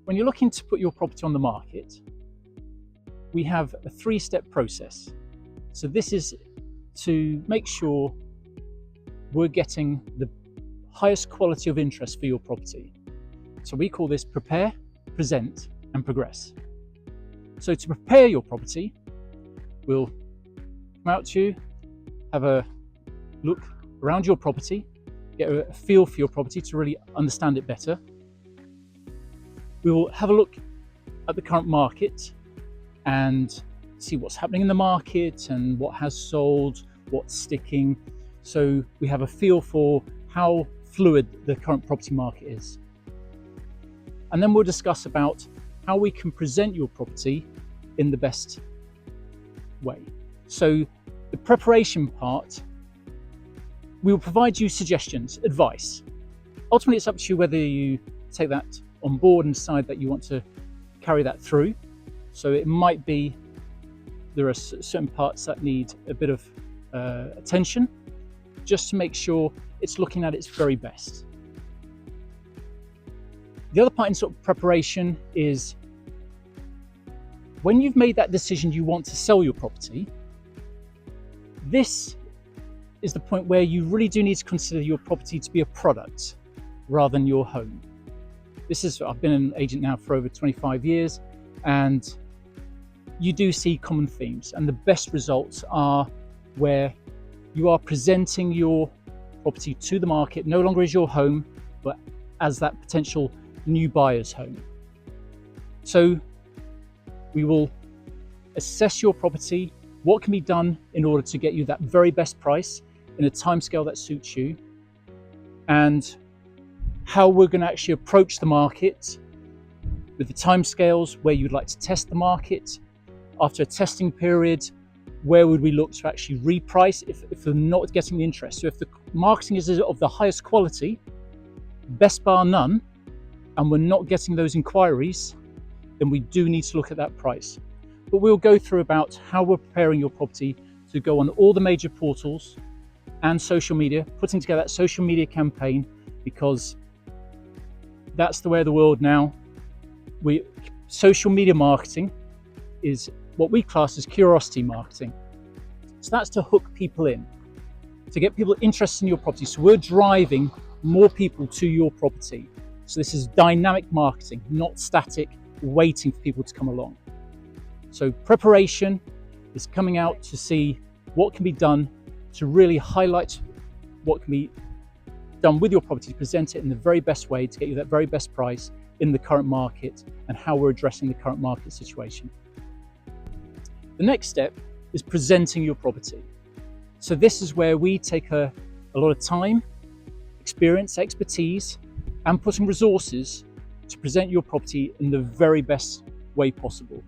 When you're looking to put your property on the market, we have a 3-step process. So this is to make sure we're getting the highest quality of interest for your property. So we call this prepare, present, and progress. So to prepare your property, we'll come out to you, have a look around your property, get a feel for your property to really understand it better. We will have a look at the current market and see what's happening in the market and what has sold, what's sticking. So we have a feel for how fluid the current property market is. And then we'll discuss about how we can present your property in the best way. So the preparation part, we will provide you suggestions, advice. Ultimately, it's up to you whether you take that on board and decide that you want to carry that through. So it might be there are certain parts that need a bit of attention just to make sure it's looking at its very best. The other part in sort of preparation is when you've made that decision you want to sell your property, this is the point where you really do need to consider your property to be a product rather than your home. I've been an agent now for over 25 years, and you do see common themes, and the best results are where you are presenting your property to the market no longer as your home, but as that potential new buyer's home. So we will assess your property, what can be done in order to get you that very best price in a timescale that suits you, and how we're going to actually approach the market with the timescales, where you'd like to test the market. After a testing period, where would we look to actually reprice if we're not getting the interest? So if the marketing is of the highest quality, best bar none, and we're not getting those inquiries, then we do need to look at that price. But we'll go through about how we're preparing your property to go on all the major portals and social media, putting together that social media campaign, because that's the way of the world now. Social media marketing is what we class as curiosity marketing. So that's to hook people in, to get people interested in your property. So we're driving more people to your property. So this is dynamic marketing, not static, waiting for people to come along. So preparation is coming out to see what can be done to really highlight what can be done with your property, to present it in the very best way to get you that very best price in the current market, and how we're addressing the current market situation. The next step is presenting your property. So this is where we take a lot of time, experience, expertise, and putting resources to present your property in the very best way possible.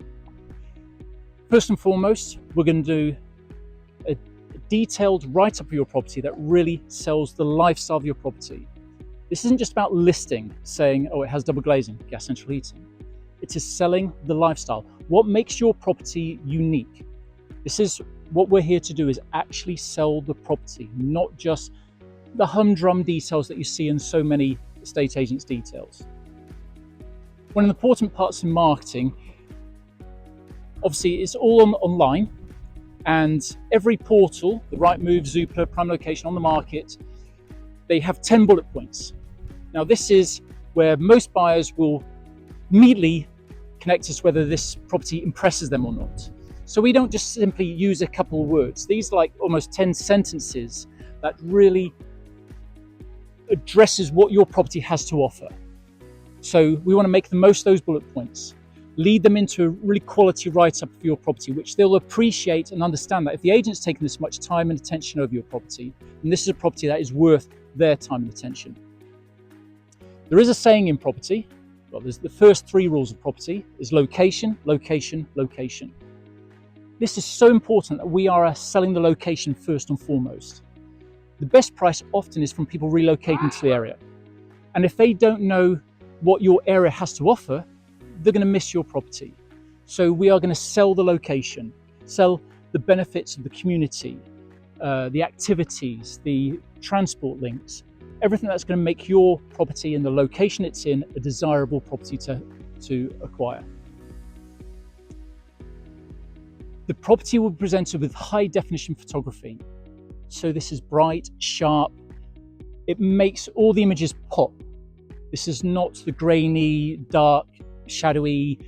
First and foremost, we're going to do a detailed write-up of your property that really sells the lifestyle of your property. This isn't just about listing, saying, oh, it has double glazing, gas central heating. It is selling the lifestyle. What makes your property unique? This is what we're here to do, is actually sell the property, not just the humdrum details that you see in so many estate agents' details. One of the important parts in marketing, obviously, it's all online, and every portal, the Rightmove, Zoopla, Prime Location on the market, they have 10 bullet points. Now, this is where most buyers will immediately connect us whether this property impresses them or not. So we don't just simply use a couple of words. These are like almost 10 sentences that really addresses what your property has to offer. So we want to make the most of those bullet points, lead them into a really quality write-up for your property, which they'll appreciate and understand that if the agent's taken this much time and attention over your property, then this is a property that is worth their time and attention. There is a saying in property, well, there's the first 3 rules of property is location, location, location. This is so important that we are selling the location first and foremost. The best price often is from people relocating to the area. And if they don't know what your area has to offer, they're going to miss your property. So we are going to sell the location, sell the benefits of the community, the activities, the transport links, everything that's going to make your property and the location it's in a desirable property to to acquire. The property will be presented with high definition photography. So this is bright, sharp. It makes all the images pop. This is not the grainy, dark, shadowy,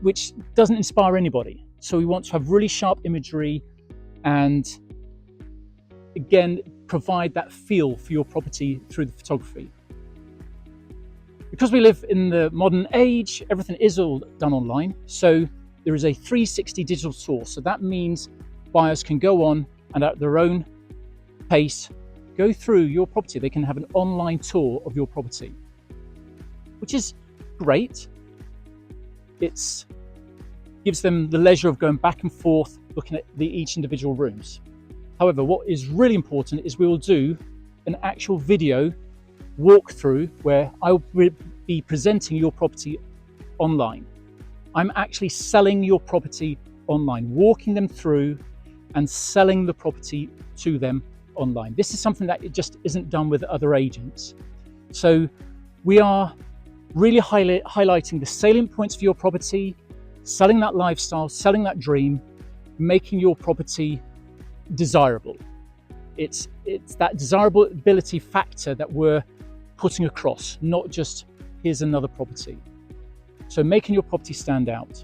which doesn't inspire anybody. So we want to have really sharp imagery and, again, provide that feel for your property through the photography. Because we live in the modern age, everything is all done online. So there is a 360 digital tour. So that means buyers can go on and at their own pace, go through your property. They can have an online tour of your property, which is great. It gives them the leisure of going back and forth, looking at each individual rooms. However, what is really important is we will do an actual video walkthrough where I will be presenting your property online. I'm actually selling your property online, walking them through and selling the property to them online. This is something that it just isn't done with other agents. So we are really highlighting the salient points of your property, selling that lifestyle, selling that dream, making your property desirable. It's that desirability factor that we're putting across, not just here's another property. So making your property stand out.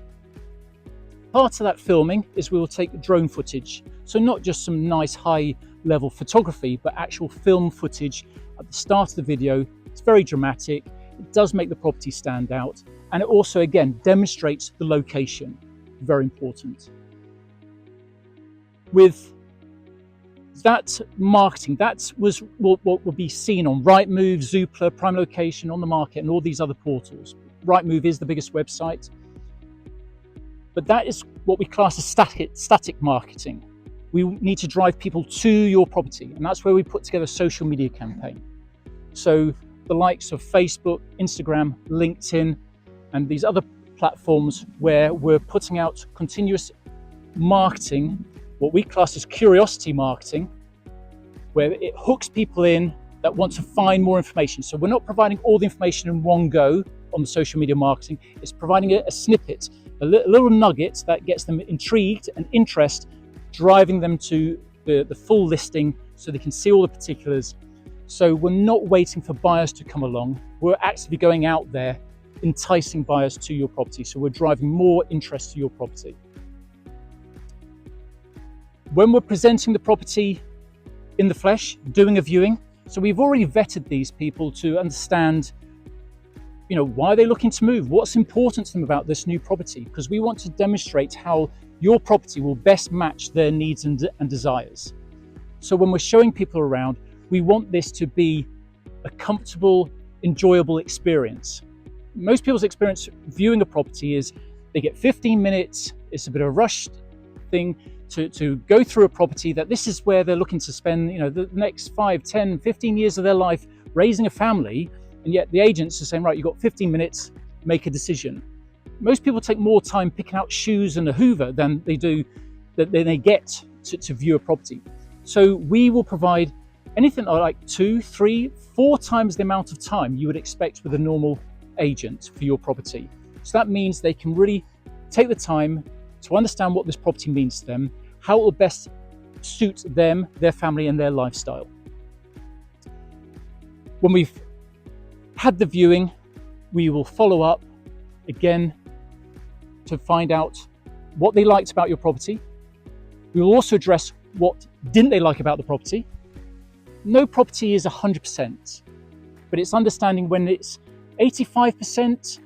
Part of that filming is we will take drone footage. So not just some nice high level photography, but actual film footage at the start of the video. It's very dramatic. It does make the property stand out. And it also, again, demonstrates the location. Very important. With that marketing, that was what will be seen on Rightmove, Zoopla, Prime Location, On the Market, and all these other portals. Rightmove is the biggest website. But that is what we class as static marketing. We need to drive people to your property, and that's where we put together a social media campaign. So the likes of Facebook, Instagram, LinkedIn, and these other platforms where we're putting out continuous marketing, what we class as curiosity marketing, where it hooks people in that want to find more information. So we're not providing all the information in one go on the social media marketing. It's providing a snippet, a little nugget that gets them intrigued and interest, driving them to the full listing so they can see all the particulars. So we're not waiting for buyers to come along. We're actively going out there, enticing buyers to your property. So we're driving more interest to your property. When we're presenting the property in the flesh, doing a viewing, so we've already vetted these people to understand, why are they looking to move? What's important to them about this new property? Because we want to demonstrate how your property will best match their needs and desires. So when we're showing people around, we want this to be a comfortable, enjoyable experience. Most people's experience viewing a property is they get 15 minutes, it's a bit of a rushed thing to go through a property that this is where they're looking to spend the next 5, 10, 15 years of their life raising a family, and yet the agents are saying, right, you've got 15 minutes, make a decision. Most people take more time picking out shoes and a Hoover than they get to view a property. So we will provide anything like 2, 3, 4 times the amount of time you would expect with a normal agent for your property. So that means they can really take the time to understand what this property means to them, how it will best suit them, their family, and their lifestyle. When we've had the viewing, we will follow up again to find out what they liked about your property. We will also address what didn't they like about the property. No property is 100%, but it's understanding when it's 85%,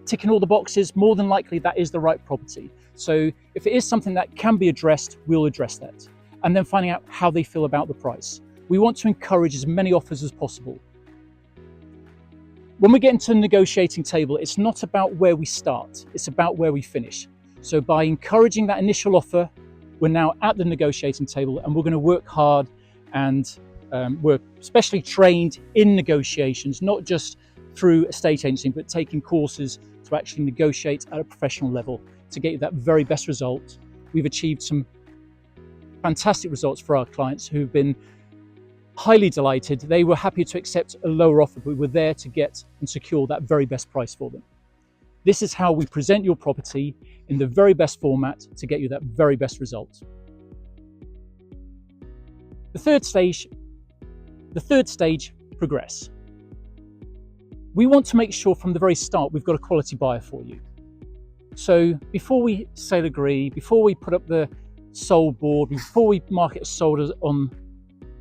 ticking all the boxes, more than likely that is the right property. So if it is something that can be addressed, we'll address that. And then finding out how they feel about the price. We want to encourage as many offers as possible. When we get into the negotiating table, it's not about where we start, it's about where we finish. So by encouraging that initial offer, we're now at the negotiating table, and we're going to work hard, and we're especially trained in negotiations, not just through estate agency, but taking courses to actually negotiate at a professional level to get you that very best result. We've achieved some fantastic results for our clients who've been highly delighted. They were happy to accept a lower offer, but we were there to get and secure that very best price for them. This is how we present your property in the very best format to get you that very best result. The third stage, progress. We want to make sure from the very start we've got a quality buyer for you. So before we sale agree, before we put up the sold board, before we mark it as sold on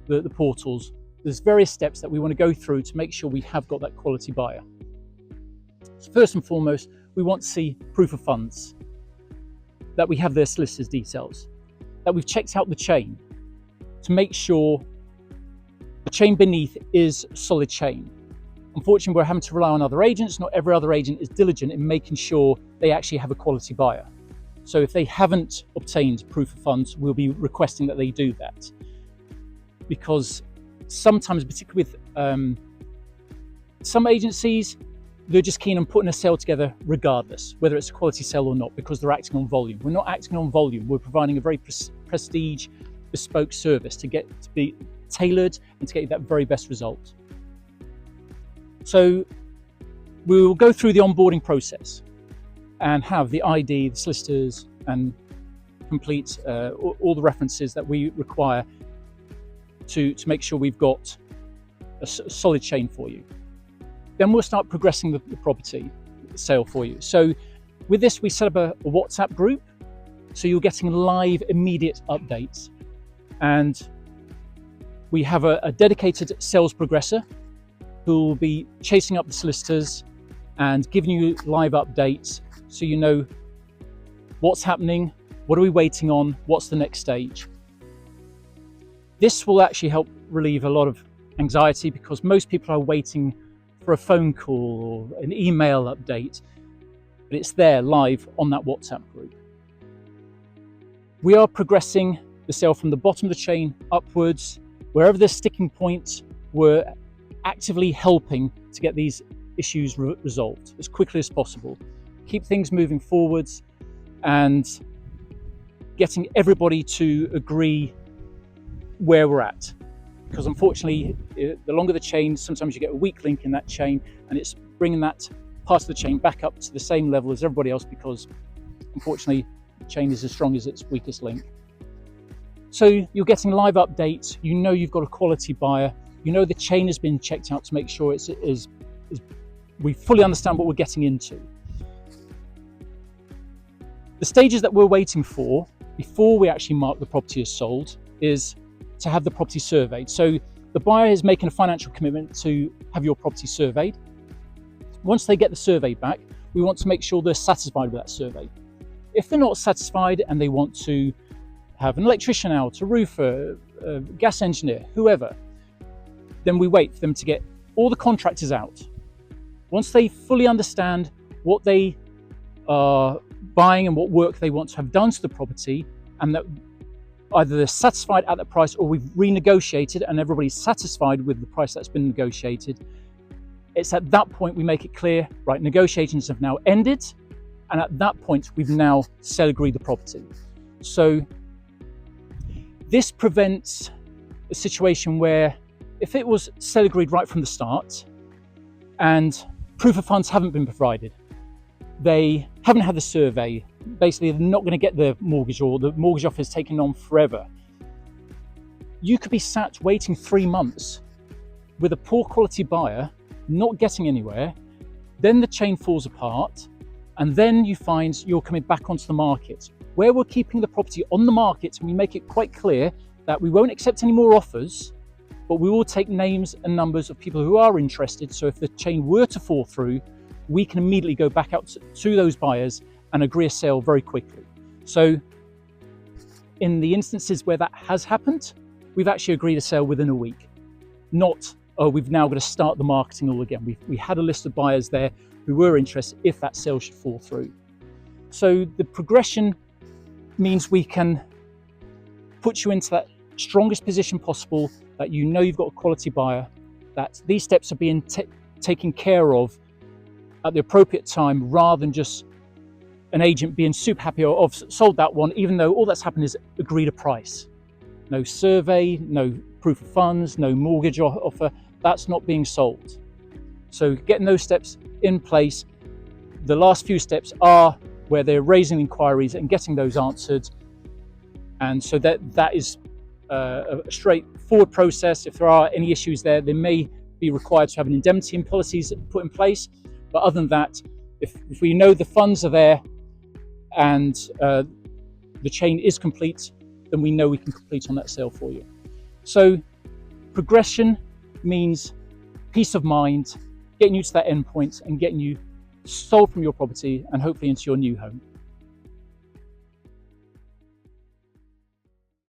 the portals, there's various steps that we want to go through to make sure we have got that quality buyer. So first and foremost, we want to see proof of funds, that we have their solicitor's details, that we've checked out the chain to make sure the chain beneath is solid chain. Unfortunately, we're having to rely on other agents. Not every other agent is diligent in making sure they actually have a quality buyer. So if they haven't obtained proof of funds, we'll be requesting that they do that. Because sometimes, particularly with some agencies, they're just keen on putting a sale together regardless, whether it's a quality sale or not, because they're acting on volume. We're not acting on volume. We're providing a very prestige, bespoke service to be tailored and to get you that very best result. So we will go through the onboarding process and have the ID, the solicitors, and complete all the references that we require to make sure we've got a solid chain for you. Then we'll start progressing the property sale for you. So with this, we set up a WhatsApp group, so you're getting live, immediate updates. And we have a dedicated sales progressor who will be chasing up the solicitors and giving you live updates so you know what's happening, what are we waiting on, what's the next stage. This will actually help relieve a lot of anxiety, because most people are waiting for a phone call or an email update, but it's there live on that WhatsApp group. We are progressing the sale from the bottom of the chain upwards. Wherever there's sticking points, we're actively helping to get these issues resolved as quickly as possible. Keep things moving forwards and getting everybody to agree where we're at. Because unfortunately, the longer the chain, sometimes you get a weak link in that chain, and it's bringing that part of the chain back up to the same level as everybody else, because unfortunately, the chain is as strong as its weakest link. So you're getting live updates. You know you've got a quality buyer. You know the chain has been checked out to make sure we fully understand what we're getting into. The stages that we're waiting for before we actually mark the property as sold is to have the property surveyed. So the buyer is making a financial commitment to have your property surveyed. Once they get the survey back, we want to make sure they're satisfied with that survey. If they're not satisfied and they want to have an electrician out, a roofer, a gas engineer, whoever, then we wait for them to get all the contractors out. Once they fully understand what they are buying and what work they want to have done to the property, and that either they're satisfied at the price or we've renegotiated and everybody's satisfied with the price that's been negotiated, it's at that point we make it clear, right, negotiations have now ended, and at that point we've now sale agreed the property. So this prevents a situation where if it was sale agreed right from the start and proof of funds haven't been provided, they haven't had the survey, basically they're not going to get the mortgage, or the mortgage offer is taking on forever, you could be sat waiting 3 months with a poor quality buyer, not getting anywhere. Then the chain falls apart, and then you find you're coming back onto the market, where we're keeping the property on the market, and we make it quite clear that we won't accept any more offers, but we will take names and numbers of people who are interested. So if the chain were to fall through, we can immediately go back out to those buyers and agree a sale very quickly. So in the instances where that has happened, we've actually agreed a sale within a week. Not, oh, we've now got to start the marketing all again. We had a list of buyers there who were interested if that sale should fall through. So the progression means we can put you into that strongest position possible, that you know you've got a quality buyer, that these steps are being taken care of at the appropriate time, rather than just an agent being super happy, or I've sold that one, even though all that's happened is agreed a price. No survey, no proof of funds, no mortgage offer, that's not being sold. So getting those steps in place the last few steps are where they're raising inquiries and getting those answered. And so that is a straightforward process. If there are any issues there, they may be required to have an indemnity and policies put in place. But other than that, if we know the funds are there and the chain is complete, then we know we can complete on that sale for you. So progression means peace of mind, getting you to that end point and getting you sold from your property and hopefully into your new home.